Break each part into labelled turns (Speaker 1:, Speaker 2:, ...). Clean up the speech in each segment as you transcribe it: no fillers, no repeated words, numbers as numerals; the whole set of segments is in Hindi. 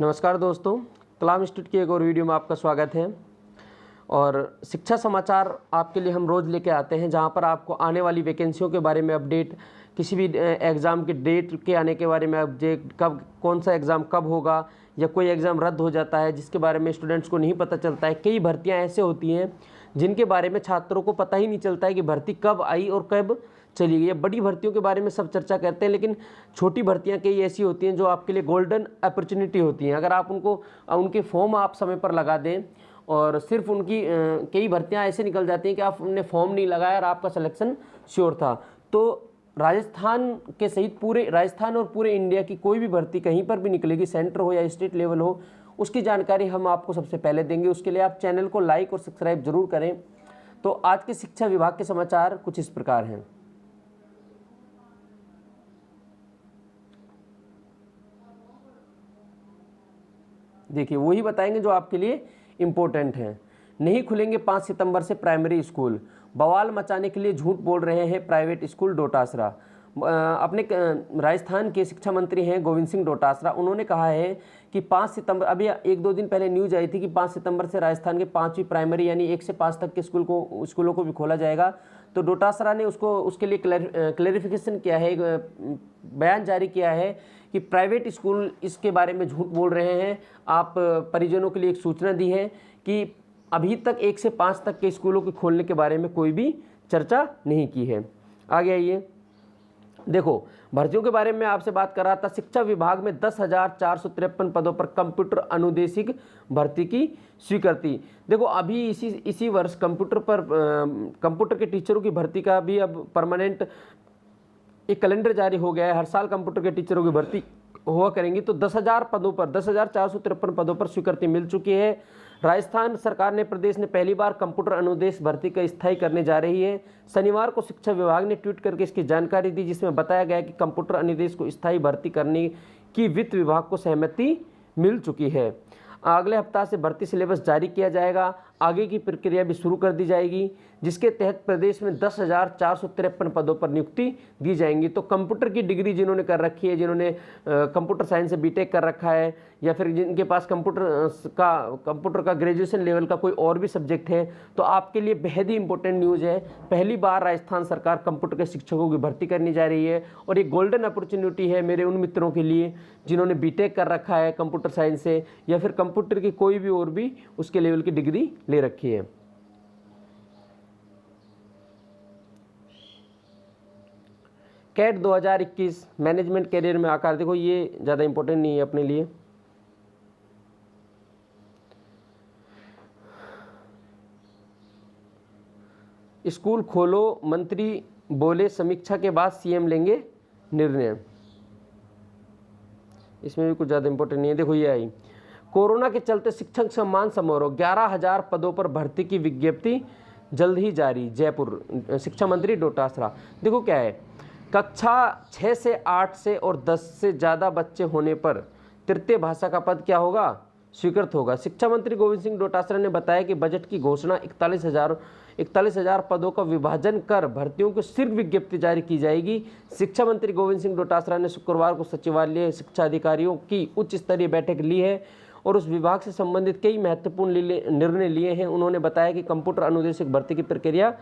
Speaker 1: नमस्कार दोस्तों, कलाम इंस्टीट्यूट की एक और वीडियो में आपका स्वागत है। और शिक्षा समाचार आपके लिए हम रोज़ लेके आते हैं, जहां पर आपको आने वाली वैकेंसियों के बारे में अपडेट, किसी भी एग्ज़ाम के डेट के आने के बारे में अपडेट, कब कौन सा एग्ज़ाम कब होगा या कोई एग्ज़ाम रद्द हो जाता है जिसके बारे में स्टूडेंट्स को नहीं पता चलता है। कई भर्तियाँ ऐसे होती हैं जिनके बारे में छात्रों को पता ही नहीं चलता है कि भर्ती कब आई और कब चली गई। बड़ी भर्तियों के बारे में सब चर्चा करते हैं, लेकिन छोटी भर्तियां कई ऐसी होती हैं जो आपके लिए गोल्डन अपॉर्चुनिटी होती हैं। अगर आप उनके फॉर्म आप समय पर लगा दें, और सिर्फ उनकी कई भर्तियां ऐसे निकल जाती हैं कि आपने फॉर्म नहीं लगाया और आपका सिलेक्शन श्योर था। तो राजस्थान के सहित पूरे राजस्थान और पूरे इंडिया की कोई भी भर्ती कहीं पर भी निकलेगी, सेंटर हो या स्टेट लेवल हो, उसकी जानकारी हम आपको सबसे पहले देंगे। उसके लिए आप चैनल को लाइक और सब्सक्राइब जरूर करें। तो आज के शिक्षा विभाग के समाचार कुछ इस प्रकार हैं। देखिए, वही बताएंगे जो आपके लिए इम्पोर्टेंट हैं। नहीं खुलेंगे 5 सितंबर से प्राइमरी स्कूल, बवाल मचाने के लिए झूठ बोल रहे हैं प्राइवेट स्कूल डोटासरा। अपने राजस्थान के शिक्षा मंत्री हैं गोविंद सिंह डोटासरा। उन्होंने कहा है कि 5 सितंबर, अभी 1-2 दिन पहले न्यूज आई थी कि 5 सितंबर से राजस्थान के 5वीं प्राइमरी यानी 1 से 5 तक के स्कूलों को भी खोला जाएगा। तो डोटासरा ने उसके लिए क्लैरिफिकेशन किया है, बयान जारी किया है कि प्राइवेट स्कूल इसके बारे में झूठ बोल रहे हैं। आप परिजनों के लिए एक सूचना दी है कि अभी तक 1 से 5 तक के स्कूलों के खोलने के बारे में कोई भी चर्चा नहीं की है। आगे आइए, देखो भर्तियों के बारे में आपसे बात कर रहा था। शिक्षा विभाग में 10,453 पदों पर कंप्यूटर अनुदेशिक भर्ती की स्वीकृति। देखो अभी इसी वर्ष कंप्यूटर के टीचरों की भर्ती का भी अब परमानेंट एक कैलेंडर जारी हो गया है। हर साल कंप्यूटर के टीचरों की भर्ती हुआ करेंगी। तो 10,453 पदों पर स्वीकृति मिल चुकी है। राजस्थान सरकार ने प्रदेश ने पहली बार कंप्यूटर अनुदेश भर्ती का स्थायी करने जा रही है। शनिवार को शिक्षा विभाग ने ट्वीट करके इसकी जानकारी दी, जिसमें बताया गया कि कंप्यूटर अनुदेश को स्थायी भर्ती करने की वित्त विभाग को सहमति मिल चुकी है। अगले हफ्ता से भर्ती सिलेबस जारी किया जाएगा। आगे की प्रक्रिया भी शुरू कर दी जाएगी, जिसके तहत प्रदेश में 10,453 पदों पर नियुक्ति दी जाएंगी। तो कंप्यूटर की डिग्री जिन्होंने कर रखी है, जिन्होंने कंप्यूटर साइंस से बीटेक कर रखा है, या फिर जिनके पास कंप्यूटर का ग्रेजुएशन लेवल का कोई और भी सब्जेक्ट है, तो आपके लिए बेहद ही इंपॉर्टेंट न्यूज़ है। पहली बार राजस्थान सरकार कंप्यूटर के शिक्षकों की भर्ती करने जा रही है, और एक गोल्डन अपॉर्चुनिटी है मेरे उन मित्रों के लिए जिन्होंने बीटेक कर रखा है कंप्यूटर साइंस से, या फिर कंप्यूटर की कोई भी और भी उसके लेवल की डिग्री ले रखी है। कैट 2021 मैनेजमेंट कैरियर में आकार, देखो ये ज़्यादा इंपॉर्टेंट नहीं है अपने लिए। स्कूल खोलो, मंत्री बोले समीक्षा के बाद सीएम लेंगे निर्णय। इसमें भी कुछ ज़्यादा इंपॉर्टेंट नहीं है। देखो ये आई, कोरोना के चलते शिक्षक सम्मान समारोह, 11,000 पदों पर भर्ती की विज्ञप्ति जल्द ही जारी, जयपुर। शिक्षा मंत्री डोटासरा। देखो क्या है, कक्षा 6 से 8 से और 10 से ज़्यादा बच्चे होने पर तृतीय भाषा का पद क्या होगा, स्वीकृत होगा। शिक्षा मंत्री गोविंद सिंह डोटासरा ने बताया कि बजट की घोषणा 41,000 पदों का विभाजन कर भर्तियों की शीघ्र विज्ञप्ति जारी की जाएगी। शिक्षा मंत्री गोविंद सिंह डोटासरा ने शुक्रवार को सचिवालय शिक्षा अधिकारियों की उच्च स्तरीय बैठक ली है और उस विभाग से संबंधित कई महत्वपूर्ण निर्णय लिए हैं। उन्होंने बताया कि कंप्यूटर अनुदेशक भर्ती की प्रक्रिया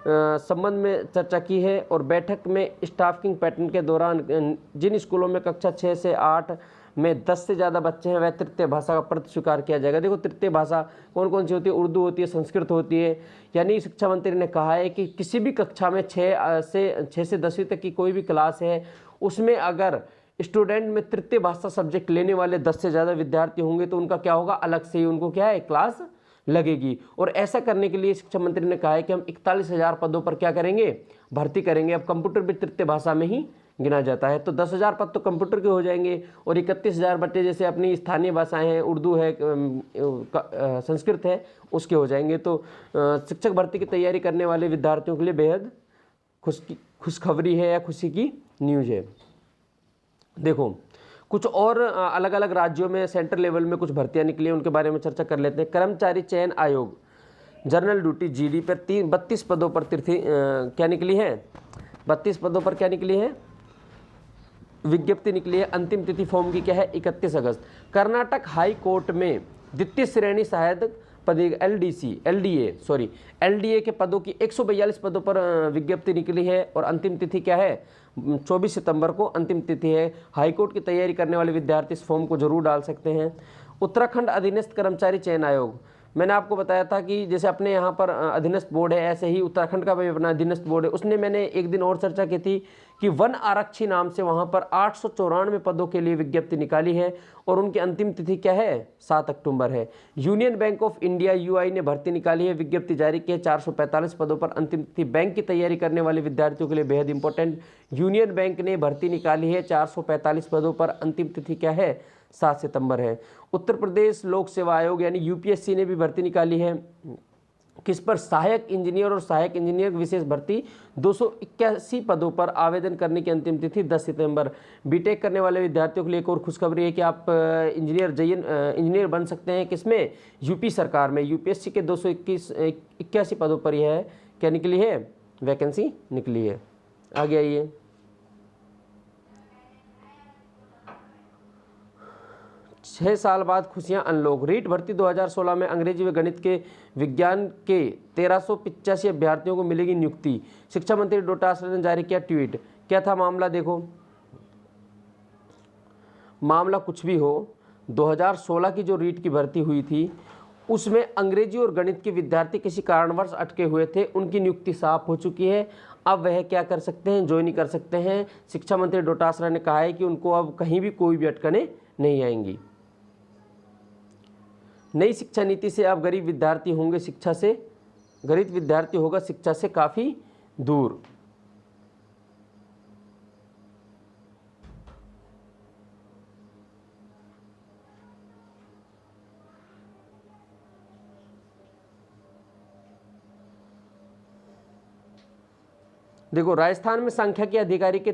Speaker 1: संबंध में चर्चा की है, और बैठक में स्टाफिंग पैटर्न के दौरान जिन स्कूलों में कक्षा 6 से 8 में 10 से ज़्यादा बच्चे हैं वह तृतीय भाषा का पद स्वीकार किया जाएगा। देखो तृतीय भाषा कौन कौन सी होती है, उर्दू होती है, संस्कृत होती है। यानी शिक्षा मंत्री ने कहा है कि किसी भी कक्षा में 6 से 10वीं तक की कोई भी क्लास है, उसमें अगर स्टूडेंट में तृतीय भाषा सब्जेक्ट लेने वाले 10 से ज़्यादा विद्यार्थी होंगे तो उनका क्या होगा, अलग से ही उनको क्या है, क्लास लगेगी। और ऐसा करने के लिए शिक्षा मंत्री ने कहा है कि हम 41,000 पदों पर क्या करेंगे, भर्ती करेंगे। अब कंप्यूटर भी तृतीय भाषा में ही गिना जाता है, तो 10,000 पद तो कंप्यूटर के हो जाएंगे, और 31,000 बच्चे जैसे अपनी स्थानीय भाषाएं हैं, उर्दू है, संस्कृत है, उसके हो जाएंगे। तो शिक्षक भर्ती की तैयारी करने वाले विद्यार्थियों के लिए बेहद खुशखबरी है या खुशी की न्यूज़ है। देखो कुछ और अलग अलग राज्यों में सेंट्रल लेवल में कुछ भर्तियां निकली हैं, उनके बारे में चर्चा कर लेते हैं। कर्मचारी चयन आयोग जनरल ड्यूटी जीडी पर 32 पदों पर क्या निकली है, 32 पदों पर क्या निकली है, विज्ञप्ति निकली है। अंतिम तिथि फॉर्म की क्या है? 31 अगस्त। कर्नाटक हाई कोर्ट में द्वितीय श्रेणी सहायक पद एलडीए के पदों की 142 पदों पर विज्ञप्ति निकली है और अंतिम तिथि क्या है? 24 सितंबर को अंतिम तिथि है। हाईकोर्ट की तैयारी करने वाले विद्यार्थी इस फॉर्म को जरूर डाल सकते हैं। उत्तराखंड अधीनस्थ कर्मचारी चयन आयोग, मैंने आपको बताया था कि जैसे अपने यहाँ पर अधीनस्थ बोर्ड है, ऐसे ही उत्तराखंड का भी अपना अधीनस्थ बोर्ड है। उसने मैंने एक दिन और चर्चा की थी कि वन आरक्षी नाम से वहाँ पर 894 पदों के लिए विज्ञप्ति निकाली है और उनकी अंतिम तिथि क्या है? 7 अक्टूबर है। Union bank of India UI ने भर्ती निकाली है, विज्ञप्ति जारी की है 445 पदों पर अंतिम तिथि। बैंक की तैयारी करने वाले विद्यार्थियों के लिए बेहद इंपॉर्टेंट, यूनियन बैंक ने भर्ती निकाली है 445 पदों पर, अंतिम तिथि क्या है? 7 सितंबर है। उत्तर प्रदेश लोक सेवा आयोग यानी यूपीएससी ने भी भर्ती निकाली है, किस पर? सहायक इंजीनियर और सहायक इंजीनियर विशेष भर्ती 281 पदों पर आवेदन करने की अंतिम तिथि 10 सितंबर। बीटेक करने वाले विद्यार्थियों के लिए एक और खुशखबरी है कि आप इंजीनियर बन सकते हैं, किसमें? यूपी सरकार में। यूपीएससी के 281 पदों पर यह क्या निकली है? वैकेंसी निकली है। आगे आइए। छः साल बाद खुशियां अनलॉक। रीट भर्ती 2016 में अंग्रेजी व गणित के विज्ञान के 1385 अभ्यर्थियों को मिलेगी नियुक्ति। शिक्षा मंत्री डोटासरा ने जारी किया ट्वीट। क्या था मामला? देखो, मामला कुछ भी हो, 2016 की जो रीट की भर्ती हुई थी उसमें अंग्रेजी और गणित के विद्यार्थी किसी कारणवश अटके हुए थे, उनकी नियुक्ति साफ हो चुकी है। अब वह क्या कर सकते हैं? ज्वाइन कर सकते हैं। शिक्षा मंत्री डोटासरा ने कहा है कि उनको अब कहीं भी कोई भी अटकने नहीं आएंगी। नई शिक्षा नीति से अब गरीब विद्यार्थी होगा शिक्षा से काफ़ी दूर। देखो, राजस्थान में सांख्यिकी अधिकारी के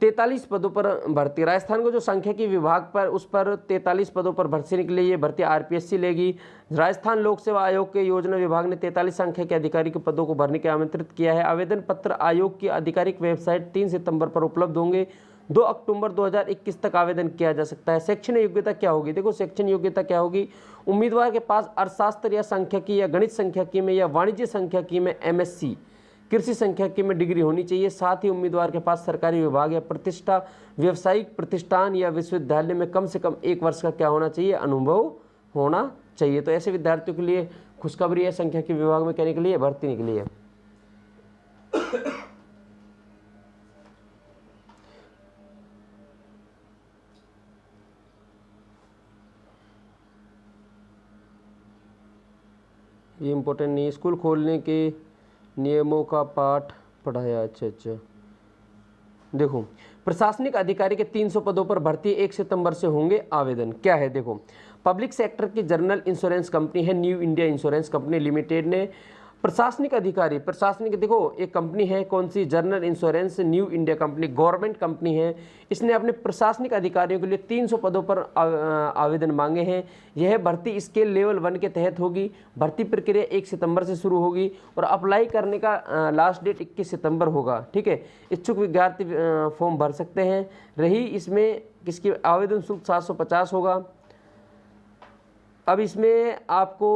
Speaker 1: 43 पदों पर भर्ती। राजस्थान को जो सांख्यिकी विभाग पर उस पर 43 पदों पर भर्ती निकली। ये भर्ती आरपीएससी लेगी। राजस्थान लोक सेवा आयोग के योजना विभाग ने 43 सांख्यिकी अधिकारी के पदों को भरने के आमंत्रित किया है। आवेदन पत्र आयोग की आधिकारिक वेबसाइट 3 सितंबर पर उपलब्ध होंगे। 2 अक्टूबर 2021 तक आवेदन किया जा सकता है। शैक्षणिक योग्यता क्या होगी? देखो, शैक्षणिक योग्यता क्या होगी? उम्मीदवार के पास अर्थशास्त्र या सांख्यिकी या गणित सांख्यिकी में या वाणिज्य सांख्यिकी में एमएससी, कृषि सांख्यिकी में डिग्री होनी चाहिए। साथ ही उम्मीदवार के पास सरकारी विभाग या प्रतिष्ठा, व्यावसायिक प्रतिष्ठान या विश्वविद्यालय में कम से कम 1 वर्ष का क्या होना चाहिए? अनुभव होना चाहिए। तो ऐसे विद्यार्थियों के लिए खुशखबरी है, सांख्यिकी विभाग में क्या निकली है? भर्ती निकली है। ये इम्पोर्टेंट नहीं है। स्कूल खोलने के नियमों का पाठ पढ़ाया। अच्छा, देखो, प्रशासनिक अधिकारी के 300 पदों पर भर्ती 1 सितंबर से होंगे आवेदन। क्या है? देखो, पब्लिक सेक्टर की जनरल इंश्योरेंस कंपनी है New India insurance company limited ने प्रशासनिक अधिकारी, देखो एक कंपनी है, कौन सी? General insurance New India company, government company है। इसने अपने प्रशासनिक अधिकारियों के लिए 300 पदों पर आवेदन मांगे हैं। यह भर्ती स्केल लेवल 1 के तहत होगी। भर्ती प्रक्रिया 1 सितंबर से शुरू होगी और अप्लाई करने का लास्ट डेट 21 सितंबर होगा। ठीक है, इच्छुक विद्यार्थी फॉर्म भर सकते हैं। रही इसमें किसकी आवेदन शुल्क 750 होगा। अब इसमें आपको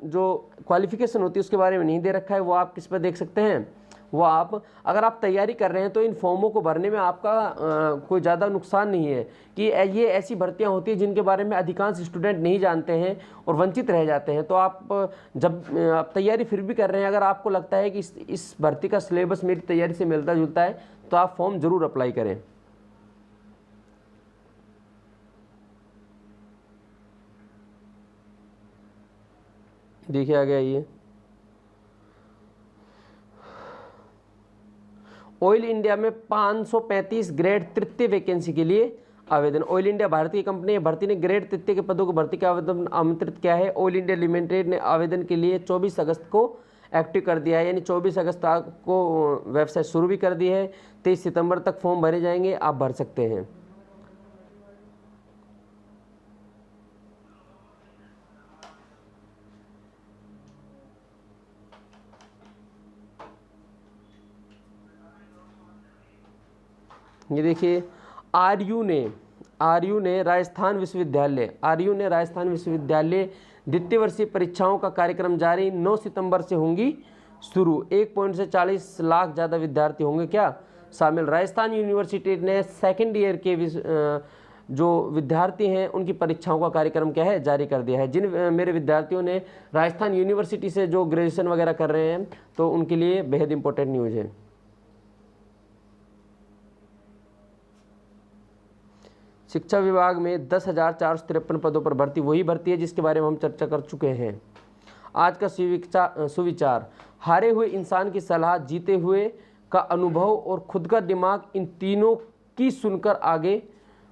Speaker 1: जो क्वालिफिकेशन होती है उसके बारे में नहीं दे रखा है, वो आप किस पर देख सकते हैं? वो आप अगर आप तैयारी कर रहे हैं तो इन फॉर्मों को भरने में आपका कोई ज़्यादा नुकसान नहीं है कि ये ऐसी भर्तियां होती हैं जिनके बारे में अधिकांश स्टूडेंट नहीं जानते हैं और वंचित रह जाते हैं। तो आप जब आप तैयारी फिर भी कर रहे हैं, अगर आपको लगता है कि इस भर्ती का सिलेबस मेरी तैयारी से मिलता जुलता है तो आप फॉर्म ज़रूर अप्लाई करें। देखिए आगे आइए। ऑयल इंडिया में 535 ग्रेड तृतीय वैकेंसी के लिए आवेदन। ऑयल इंडिया भारतीय कंपनी है, भर्ती ने ग्रेड तृतीय के पदों को भर्ती के आवेदन आमंत्रित किया है। ऑयल इंडिया लिमिटेड ने आवेदन के लिए 24 अगस्त को एक्टिव कर दिया है, यानी 24 अगस्त को वेबसाइट शुरू भी कर दी है। 23 सितंबर तक फॉर्म भरे जाएंगे, आप भर सकते हैं। ये देखिए, आरयू ने राजस्थान विश्वविद्यालय द्वितीय वर्षीय परीक्षाओं का कार्यक्रम जारी, 9 सितंबर से होंगी शुरू। 1 से 40 लाख ज़्यादा विद्यार्थी होंगे क्या शामिल। राजस्थान यूनिवर्सिटी ने सेकेंड ईयर के जो विद्यार्थी हैं उनकी परीक्षाओं का कार्यक्रम क्या है, जारी कर दिया है। जिन मेरे विद्यार्थियों ने राजस्थान यूनिवर्सिटी से जो ग्रेजुएशन वगैरह कर रहे हैं तो उनके लिए बेहद इंपॉर्टेंट न्यूज़ है। शिक्षा विभाग में 10,453 पदों पर भर्ती, वही भर्ती है जिसके बारे में हम चर्चा कर चुके हैं। आज का सुविचार, हारे हुए इंसान की सलाह, जीते हुए का अनुभव और खुद का दिमाग, इन तीनों की सुनकर आगे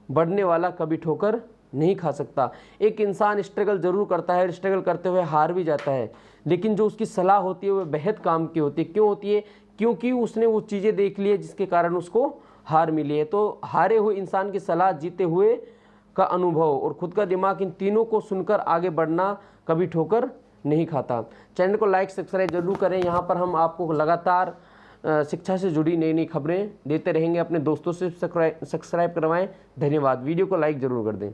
Speaker 1: बढ़ने वाला कभी ठोकर नहीं खा सकता। एक इंसान स्ट्रगल जरूर करता है, स्ट्रगल करते हुए हार भी जाता है, लेकिन जो उसकी सलाह होती है वह बेहद काम की होती है। क्यों होती है? क्योंकि उसने वो चीज़ें देख ली है जिसके कारण उसको हार मिली है। तो हारे हुए इंसान की सलाह, जीते हुए का अनुभव और खुद का दिमाग, इन तीनों को सुनकर आगे बढ़ना कभी ठोकर नहीं खाता। चैनल को लाइक सब्सक्राइब जरूर करें। यहाँ पर हम आपको लगातार शिक्षा से जुड़ी नई नई खबरें देते रहेंगे। अपने दोस्तों से सब्सक्राइब करवाएं। धन्यवाद। वीडियो को लाइक ज़रूर कर दें।